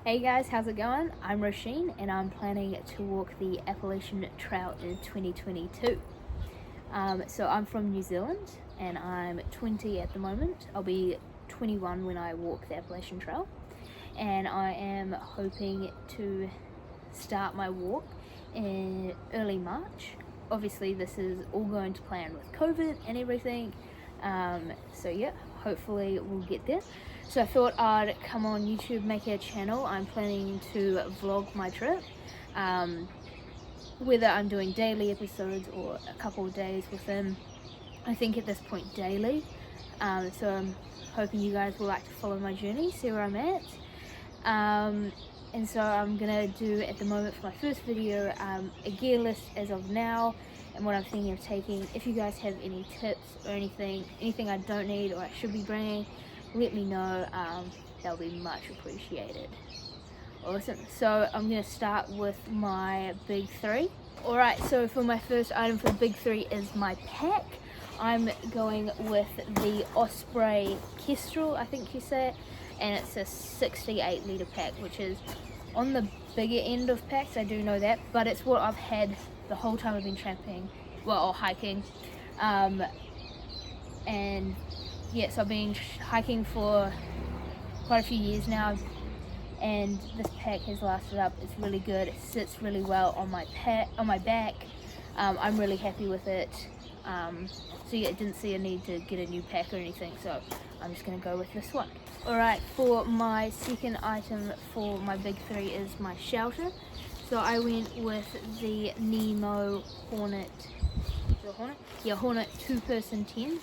Hey guys, how's it going? I'm Roisin and I'm planning to walk the Appalachian Trail in 2022. So I'm from New Zealand and I'm 20 at the moment. I'll be 21 when I walk the Appalachian Trail, and I am hoping to start my walk in early March. Obviously this is all going to plan with COVID and everything, so yeah, hopefully we'll get there. So I thought I'd come on YouTube, make a channel. I'm planning to vlog my trip, whether I'm doing daily episodes or a couple of days within, I think at this point daily. So I'm hoping you guys will like to follow my journey, see where I'm at. And so I'm gonna do at the moment for my first video a gear list as of now and what I'm thinking of taking. If you guys have any tips or anything I don't need or I should be bringing, let me know. That'll be much appreciated. Awesome. So I'm gonna start with my big three. Alright, so for my first item for the big three is my pack. I'm going with the Osprey Kestrel, I think you say it, and it's a 68 litre pack, which is on the bigger end of packs, I do know that, but it's what I've had the whole time I've been tramping, or hiking. And yes, I've been hiking for quite a few years now, and this pack has lasted up. It's really good. It sits really well on my back. I'm really happy with it. So yeah, I didn't see a need to get a new pack or anything, so I'm just gonna go with this one. Alright, for my second item for my big three is my shelter. So I went with the Nemo Hornet, Hornet 2-person tent.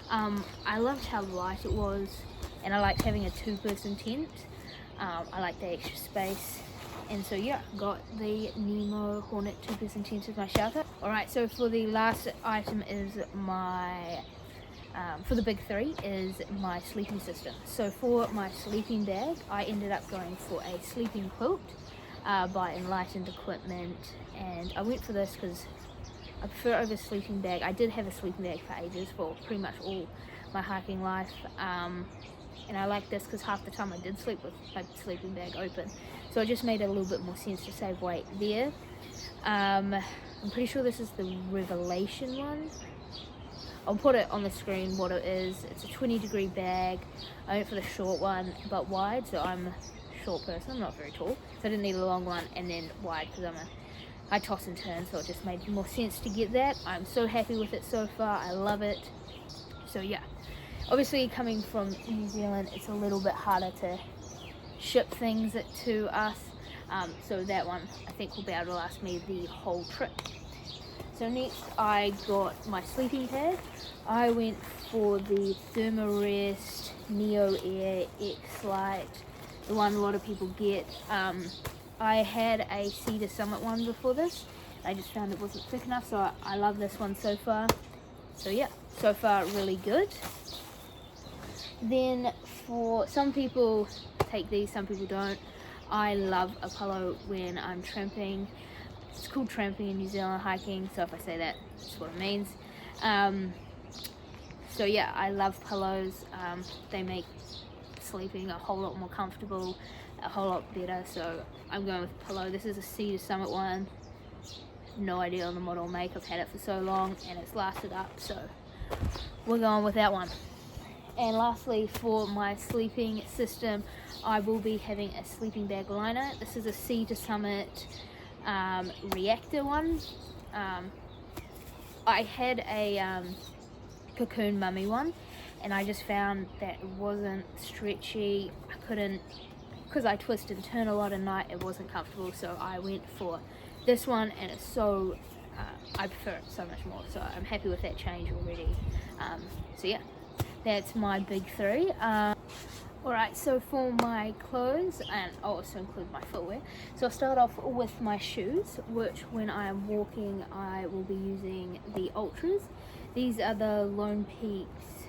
I loved how light it was, and I liked having a 2-person tent. I like the extra space, and so yeah, got the Nemo Hornet 2-person tent as my shelter. Alright, so for the last item is my, for the big three, is my sleeping system. So for my sleeping bag, I ended up going for a sleeping quilt by Enlightened Equipment, and I went for this because I prefer over sleeping bag. I did have a sleeping bag for ages, for pretty much all my hiking life, and I like this because half the time I did sleep with my sleeping bag open, so it just made a little bit more sense to save weight there. I'm pretty sure this is the Revelation one. I'll put it on the screen what it is. It's a 20-degree bag. I went for the short one but wide, so I'm a short person, I'm not very tall, so I didn't need a long one and then wide because I toss and turn, so it just made more sense to get that. I'm so happy with it so far. I love it. So yeah, obviously coming from New Zealand, it's a little bit harder to ship things to us, so that one I think will be able to last me the whole trip. So next I got my sleeping pad. I went for the Thermarest Neo Air X Lite, the one a lot of people get. I had a Cedar Summit one before this. I just found it wasn't thick enough, so I love this one so far. So yeah, so far really good. Then for some people take these, some people don't. I love a pillow when I'm tramping. It's called tramping in New Zealand, hiking, so if I say that, that's what it means. So yeah, I love pillows. They make sleeping a whole lot more comfortable, a whole lot better, so I'm going with a pillow. This is a Cedar Summit one. No idea on the model make. I've had it for so long and it's lasted up, so we're going with that one. And lastly, for my sleeping system, I will be having a sleeping bag liner. This is a Cedar Summit reactor one. I had a Cocoon Mummy one, and I just found that it wasn't stretchy. I couldn't, because I twist and turn a lot at night, it wasn't comfortable, so I went for this one, and it's so, I prefer it so much more, so I'm happy with that change already. So yeah, that's my big three. Alright, so for my clothes, and I'll also include my footwear, so I'll start off with my shoes, which when I am walking I will be using the Ultras. These are the Lone Peaks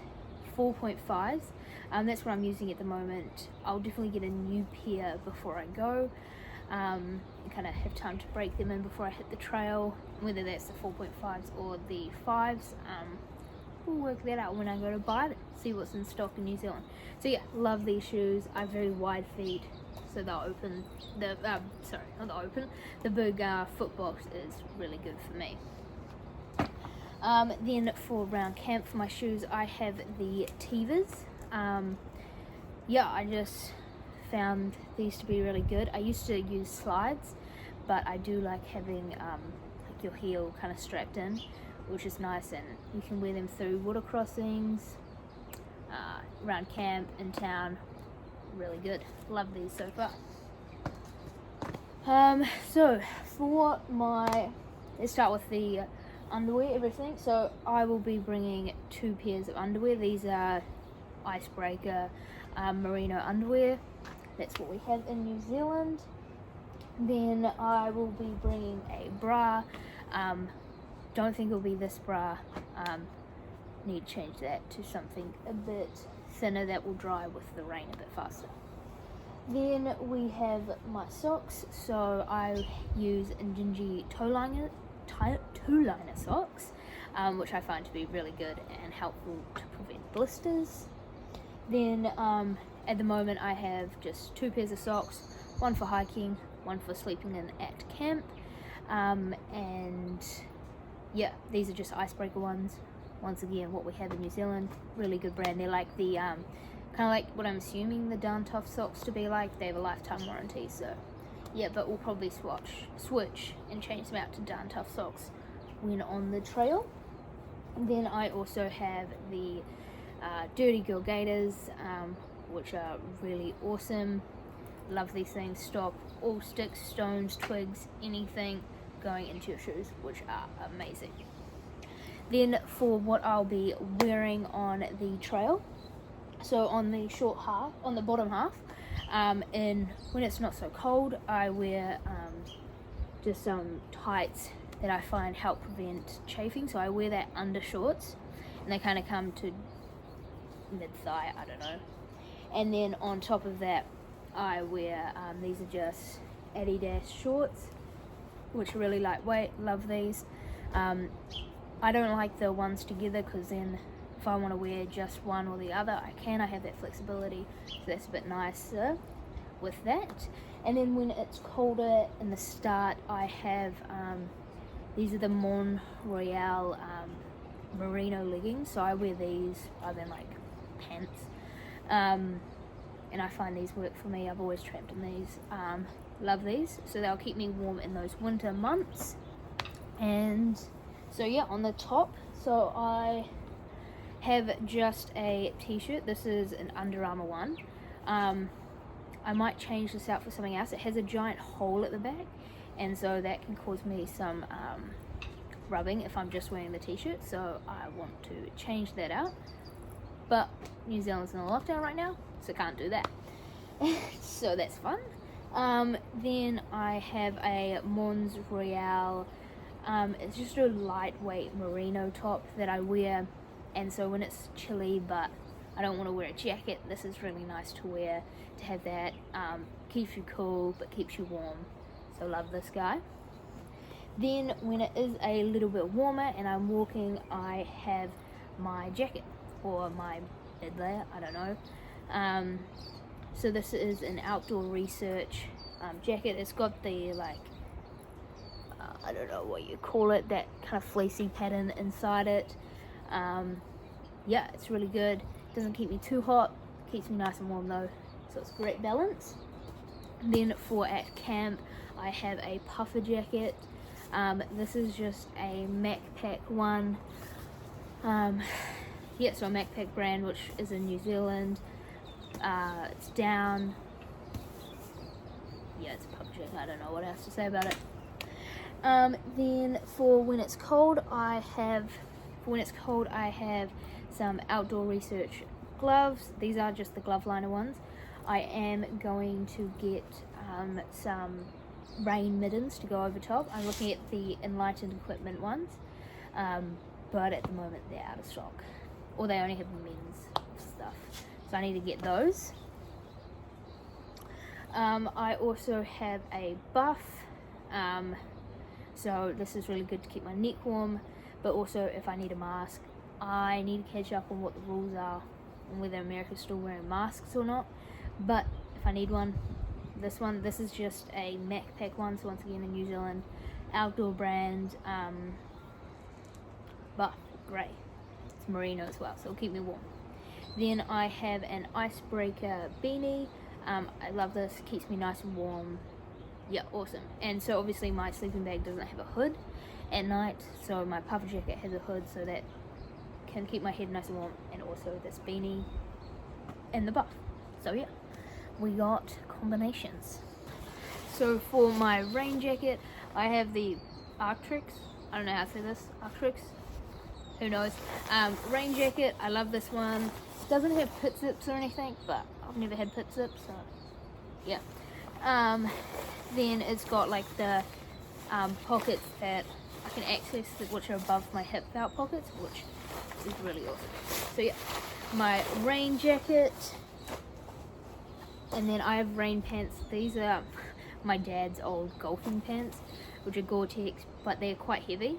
4.5s. That's what I'm using at the moment. I'll definitely get a new pair before I go, and kind of have time to break them in before I hit the trail, whether that's the 4.5s or the 5s. We'll work that out when I go to buy them, see what's in stock in New Zealand. So yeah, love these shoes. I have very wide feet, so the big foot box is really good for me. Then for around camp, for my shoes, I have the Tevas. I just found these to be really good. I used to use slides, but I do like having like your heel kind of strapped in, which is nice, and you can wear them through water crossings, around camp, in town. Really good. Love these so far. So for let's start with the underwear, everything. So I will be bringing 2 pairs of underwear. These are icebreaker merino underwear. That's what we have in New Zealand. Then I will be bringing a bra. Don't think it'll be this bra. Need to change that to something a bit thinner that will dry with the rain a bit faster. Then we have my socks. So I use Injinji toe liner socks, which I find to be really good and helpful to prevent blisters. Then at the moment I have just 2 pairs of socks, one for hiking, one for sleeping in at camp, and yeah, these are just icebreaker ones. Once again, what we have in New Zealand, really good brand. They're like the kind of like what I'm assuming the Down Tough socks to be like. They have a lifetime warranty, so yeah, but we'll probably switch and change them out to Down Tough socks when on the trail. Then I also have the Dirty Girl Gaiters, which are really awesome. Love these things. Stop all sticks, stones, twigs, anything going into your shoes, which are amazing. Then for what I'll be wearing on the trail, so on the short half, on the bottom half, when it's not so cold, I wear just some tights that I find help prevent chafing. So I wear that under shorts, and they kind of come to mid-thigh, I don't know. And then on top of that, I wear these are just Adidas shorts, which are really lightweight. Love these. I don't like the ones together, because then if I want to wear just one or the other, I can. I have that flexibility, so that's a bit nicer with that. And then when it's colder in the start, I have these are the Mon Royale merino leggings. So I wear these rather than like pants, and I find these work for me. I've always trapped in these. Love these, so they'll keep me warm in those winter months. And so yeah, on the top, so I have just a t-shirt. This is an Under Armour one. I might change this out for something else. It has a giant hole at the back, and so that can cause me some rubbing if I'm just wearing the t-shirt, so I want to change that out. But New Zealand's in a lockdown right now, so can't do that. So that's fun. Then I have a Mons Royale. It's just a lightweight merino top that I wear, and so when it's chilly but I don't want to wear a jacket, this is really nice to wear, to have that. Keeps you cool but keeps you warm, so love this guy. Then when it is a little bit warmer and I'm walking, I have my jacket or my bed layer, I don't know. So this is an Outdoor Research jacket. It's got the like I don't know what you call it, that kind of fleecy pattern inside it. Yeah, it's really good. Doesn't keep me too hot, keeps me nice and warm though, so it's a great balance. Then for at camp, I have a puffer jacket. This is just a MacPack one. Yeah, so a MacPack brand, which is in New Zealand. It's down. Yeah, it's a puffer jacket. I don't know what else to say about it. Then for when it's cold, I have some Outdoor Research gloves. These are just the glove liner ones. I am going to get some rain mittens to go over top. I'm looking at the Enlightened Equipment ones, but at the moment they're out of stock, or they only have men's stuff, so I need to get those. I also have a buff, so this is really good to keep my neck warm, but also if I need a mask, I need to catch up on what the rules are and whether America's still wearing masks or not. But if I need one, This is just a Macpac one, so once again a New Zealand outdoor brand, but grey. It's merino as well, so it'll keep me warm. Then I have an icebreaker beanie. I love this, keeps me nice and warm. Yeah, awesome. And so obviously my sleeping bag doesn't have a hood at night, so my puffer jacket has a hood, so that can keep my head nice and warm. And also this beanie and the buff. So yeah, we got combinations. So for my rain jacket, I have the Arctrix. I don't know how to say this. Arctrix. Who knows? Rain jacket. I love this one. Doesn't have pit zips or anything, but I've never had pit zips, so yeah. Then it's got like the pockets that I can access, which are above my hip belt pockets, which is really awesome. So yeah, my rain jacket. And then I have rain pants. These are my dad's old golfing pants, which are Gore-Tex, but they're quite heavy.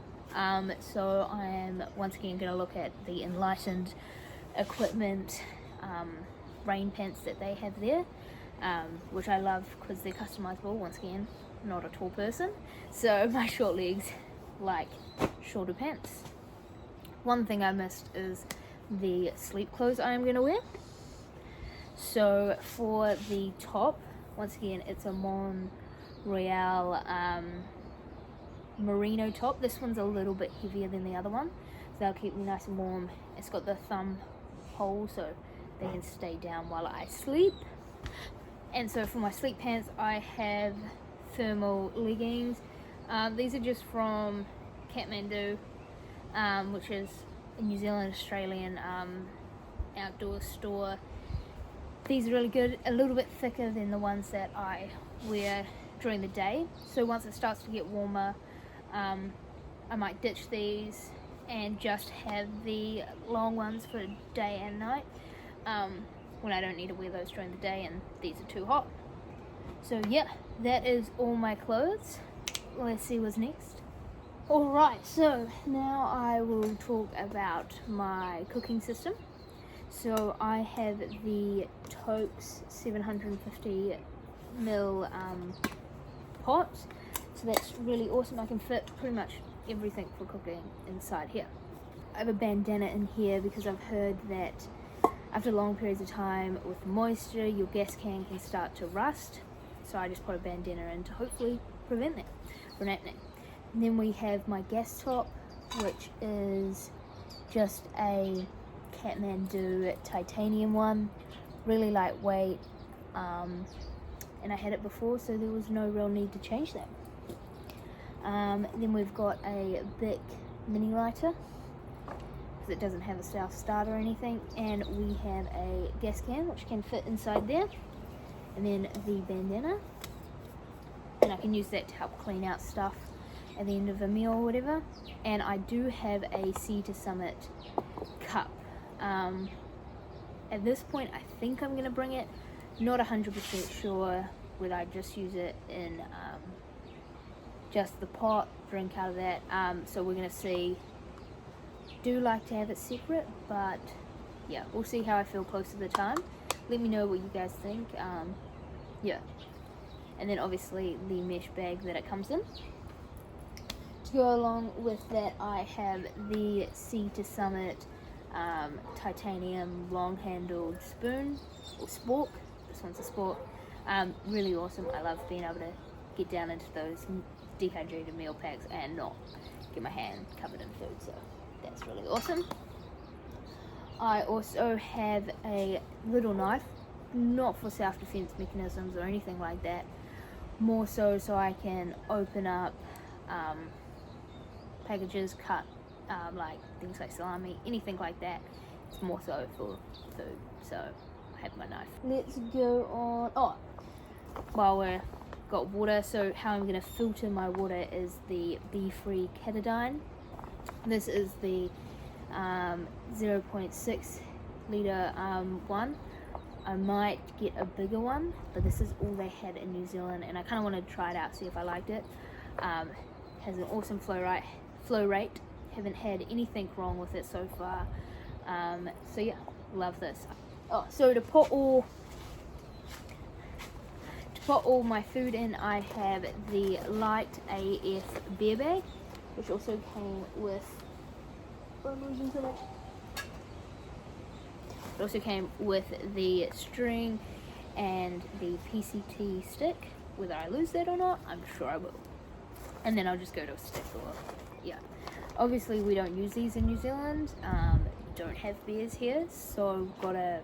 So I am once again going to look at the Enlightened Equipment rain pants that they have there, which I love because they're customizable. Once again, not a tall person, so my short legs like shorter pants. One thing I missed is the sleep clothes I am going to wear. So for the top, once again, it's a Montreal merino top. This one's a little bit heavier than the other one, so that'll keep me nice and warm. It's got the thumb hole so they can stay down while I sleep. And so for my sleep pants, I have thermal leggings. These are just from Kathmandu, which is a New Zealand Australian outdoor store. These are really good, a little bit thicker than the ones that I wear during the day. So once it starts to get warmer, I might ditch these and just have the long ones for day and night, when I don't need to wear those during the day and these are too hot. So yeah, that is all my clothes. Let's see what's next. Alright, so now I will talk about my cooking system. So I have the Tokes 750 ml pot. So that's really awesome. I can fit pretty much everything for cooking inside here. I have a bandana in here because I've heard that after long periods of time with moisture, your gas can start to rust. So I just put a bandana in to hopefully prevent that from happening. And then we have my gas top, which is just a Kathmandu titanium one, really lightweight, and I had it before, so there was no real need to change that. Then we've got a Bic mini lighter because it doesn't have a self start or anything, and we have a gas can which can fit inside there, and then the bandana, and I can use that to help clean out stuff at the end of a meal or whatever. And I do have a Sea to Summit cup. At this point I think I'm gonna bring it, not 100% sure whether I just use it in just the pot, drink out of that, so we're gonna see. Do like to have it separate, but yeah, we'll see how I feel close to the time. Let me know what you guys think. Yeah, and then obviously the mesh bag that it comes in. To go along with that, I have the Sea to Summit titanium long-handled spoon, or spork. This one's a spork. Really awesome. I love being able to get down into those dehydrated meal packs and not get my hand covered in food, so that's really awesome. I also have a little knife, not for self-defense mechanisms or anything like that, more so I can open up packages, cut like things like salami, anything like that. It's more so for food, so I have my knife. Let's go on. While we've got water, so how I'm going to filter my water is the Be Free Catadine. This is the 0.6 litre one. I might get a bigger one, but this is all they had in New Zealand, and I kind of want to try it out, see if I liked it. Has an awesome flow rate. Haven't had anything wrong with it so far. So yeah, love this. So to put put all my food in, I have the Light AF beer bag, which also came with, it also came with the string and the PCT stick. Whether I lose that or not, I'm sure I will. And then I'll just go to a stick or, yeah. Obviously we don't use these in New Zealand, don't have beers here, so gotta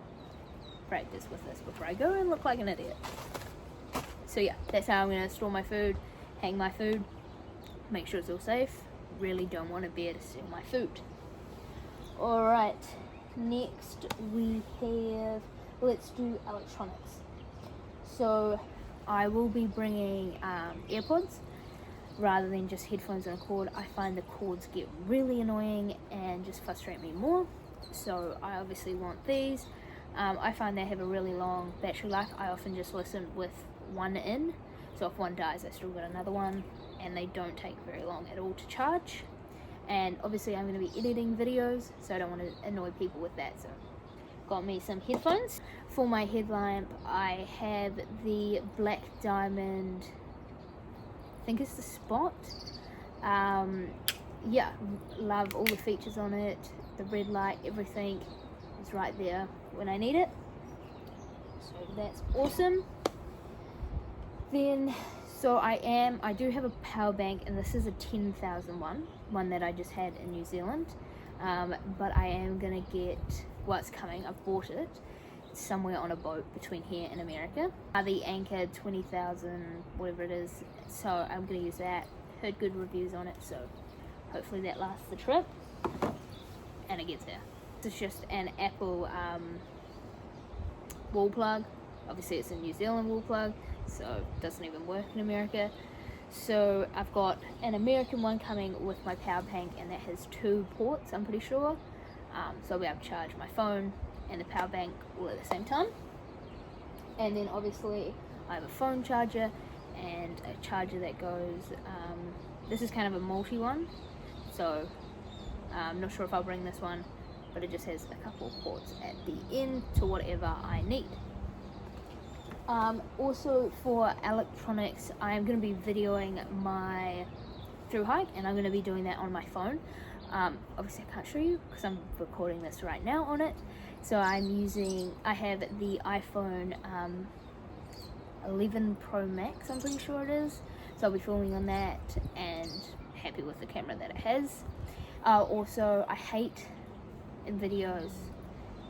practice with this before I go and look like an idiot. So yeah, that's how I'm gonna store my food, hang my food, make sure it's all safe. Really don't want a bear to steal my food. Alright, next we have, let's do electronics. So I will be bringing AirPods rather than just headphones and a cord. I find the cords get really annoying and just frustrate me more. So I obviously want these. I find they have a really long battery life. I often just listen with one in. So if one dies, I still got another one, and they don't take very long at all to charge. And obviously I'm going to be editing videos, so I don't want to annoy people with that. So got me some headphones. For my headlamp, I have the Black Diamond, I think it's the Spot. Yeah, love all the features on it. The red light, everything is right there when I need it. So that's awesome. Then, so I do have a power bank, and this is a 10,000 one that I just had in New Zealand. But I am gonna get, well, it's coming, I've bought it. It's somewhere on a boat between here and America. The Anchor 20,000, whatever it is. So I'm gonna use that. Heard good reviews on it, so hopefully that lasts the trip. And it gets there. It's just an Apple wall plug. Obviously it's a New Zealand wall plug, so it doesn't even work in America. So I've got an American one coming with my power bank, and that has 2 ports, I'm pretty sure. So I'll be able to charge my phone and the power bank all at the same time. And then obviously I have a phone charger and a charger that goes, this is kind of a multi one, so I'm not sure if I'll bring this one, but it just has a couple of ports at the end to whatever I need. Also for electronics, I am going to be videoing my through hike, and I'm going to be doing that on my phone. Obviously I can't show you because I'm recording this right now on it. So I have the iPhone 11 Pro Max, I'm pretty sure it is. So I'll be filming on that and happy with the camera that it has. Also, I hate in videos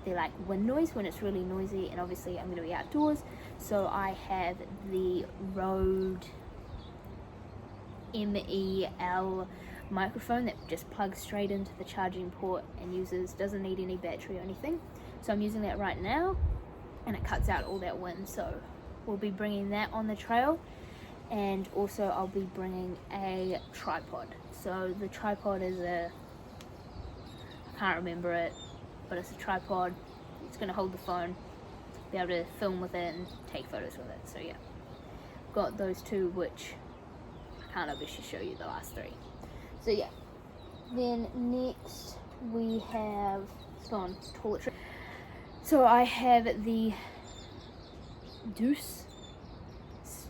the like wind noise when it's really noisy, and obviously I'm going to be outdoors. So I have the Rode MEL microphone that just plugs straight into the charging port and doesn't need any battery or anything. So I'm using that right now, and it cuts out all that wind. So we'll be bringing that on the trail, and also I'll be bringing a tripod. So the tripod is I can't remember it, but it's a tripod. It's going to hold the phone, be able to film with it and take photos with it. So yeah, got those two, which I can't obviously show you the last 3. So yeah, then next we have, it's gone, toiletry. So I have the Deuce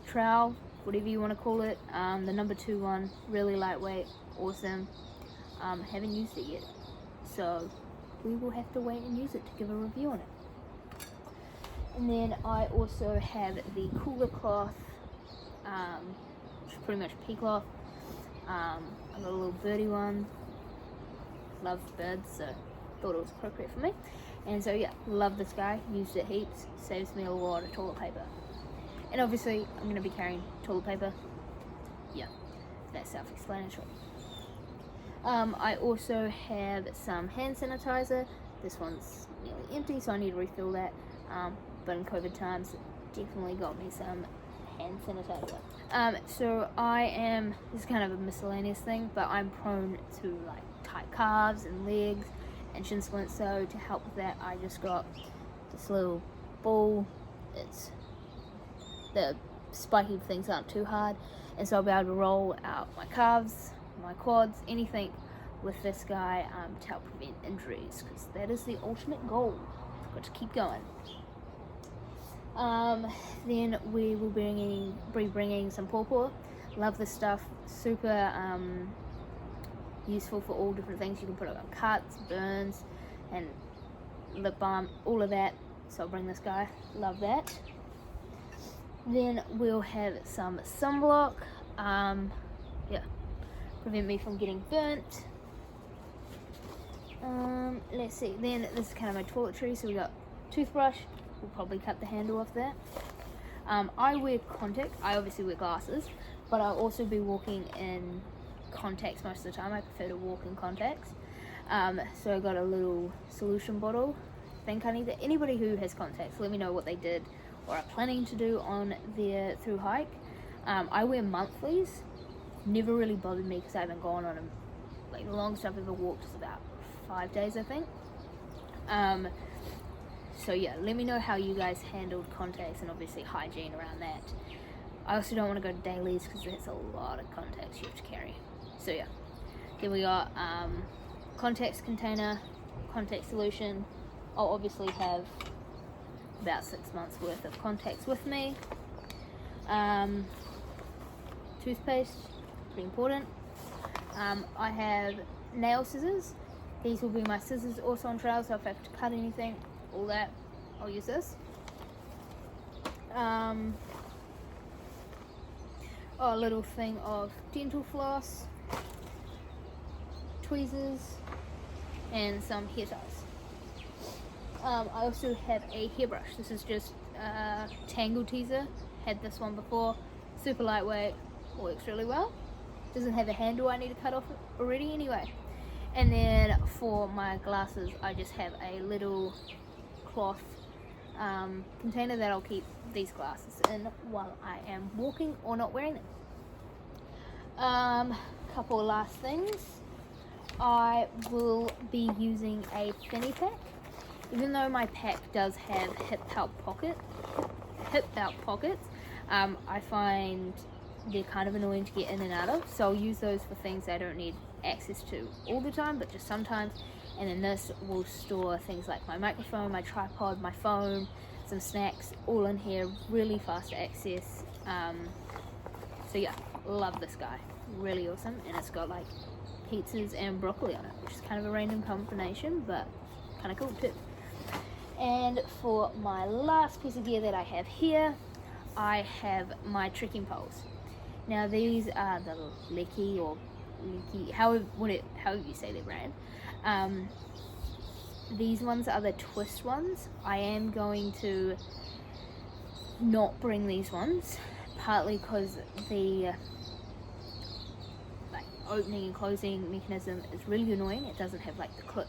trowel, whatever you want to call it, the number 2 one, really lightweight, awesome. Haven't used it yet, so we will have to wait and use it to give a review on it. And then I also have the cooler cloth, which is pretty much pea cloth. I got a little birdie one. Love birds, so thought it was appropriate for me. And so yeah, love this guy, used it heaps, saves me a lot of toilet paper. And obviously I'm going to be carrying toilet paper. Yeah, that's self-explanatory. I also have some hand sanitizer. This one's nearly empty, so I need to refill that. But in COVID times, definitely got me some hand sanitizer. So this is kind of a miscellaneous thing, but I'm prone to like tight calves and legs and shin splints. So to help with that, I just got this little ball. The spiky things aren't too hard, and so I'll be able to roll out my calves, my quads, anything with this guy to help prevent injuries, because that is the ultimate goal. Got to keep going. Then we will be bringing some pawpaw. Love this stuff, super useful for all different things. You can put it on cuts, burns, and lip balm, all of that. So I'll bring this guy, love that. Then we'll have some sunblock, prevent me from getting burnt. Let's see, then this is kind of my toiletry, so we got toothbrush. We'll probably cut the handle off that. I wear contacts. I obviously wear glasses, but I'll also be walking in contacts most of the time. I prefer to walk in contacts. So I got a little solution bottle. I think I need that. Anybody who has contacts, let me know what they did or are planning to do on their through hike. I wear monthlies. Never really bothered me because I haven't gone on them. Like the longest I've ever walked is about 5 days, I think. So yeah, let me know how you guys handled contacts and obviously hygiene around that. I also don't want to go to dailies because there's a lot of contacts you have to carry. So yeah, then we got contacts container, contact solution. I'll obviously have about 6 months worth of contacts with me. Toothpaste, pretty important. I have nail scissors. These will be my scissors also on trail, so if I have to cut anything, all that, I'll use this. A little thing of dental floss, tweezers, and some hair ties. I also have a hairbrush. This is just a Tangle Teaser. Had this one before. Super lightweight, works really well. Doesn't have a handle I need to cut off already anyway. And then for my glasses, I just have a little cloth container that I'll keep these glasses in while I am walking or not wearing them. Couple of last things. I will be using a fanny pack. Even though my pack does have hip belt pockets, I find they're kind of annoying to get in and out of, so I'll use those for things I don't need access to all the time, but just sometimes. And then this will store things like my microphone, my tripod, my phone, some snacks, all in here, really fast to access. So yeah, love this guy, really awesome. And it's got like pizzas and broccoli on it, which is kind of a random combination, but kind of cool too. And for my last piece of gear that I have here, I have my trekking poles. Now these are the Lecky or Lecky, however you say their brand. These ones are the twist ones. I am going to not bring these ones, partly because the opening and closing mechanism is really annoying. It doesn't have like the clip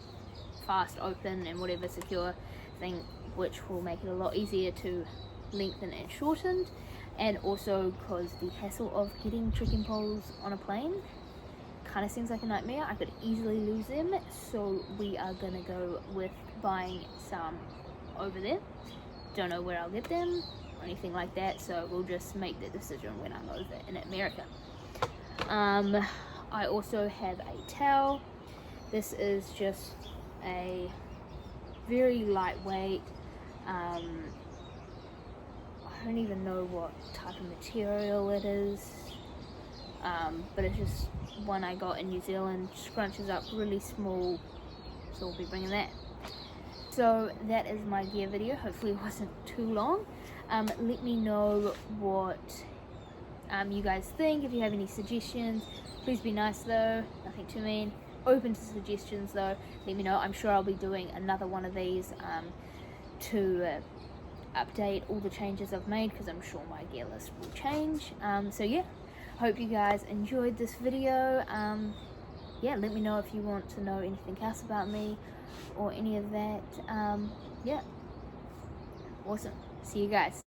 fast open and whatever secure thing, which will make it a lot easier to lengthen and shorten. And also because the hassle of getting trekking poles on a plane kind of seems like a nightmare. I could easily lose them, so we are gonna go with buying some over there. Don't know where I'll get them or anything like that, so we'll just make the decision when I'm over in America. I also have a towel. This is just a very lightweight, I don't even know what type of material it is, but it's just one I got in New Zealand. Scrunches up really small, so we'll be bringing that. So that is my gear video. Hopefully it wasn't too long. Let me know what you guys think. If you have any suggestions, please be nice though, nothing too mean. Open to suggestions though, let me know. I'm sure I'll be doing another one of these to update all the changes I've made, because I'm sure my gear list will change. So yeah, hope you guys enjoyed this video. Yeah, let me know if you want to know anything else about me or any of that. Yeah, awesome. See you guys.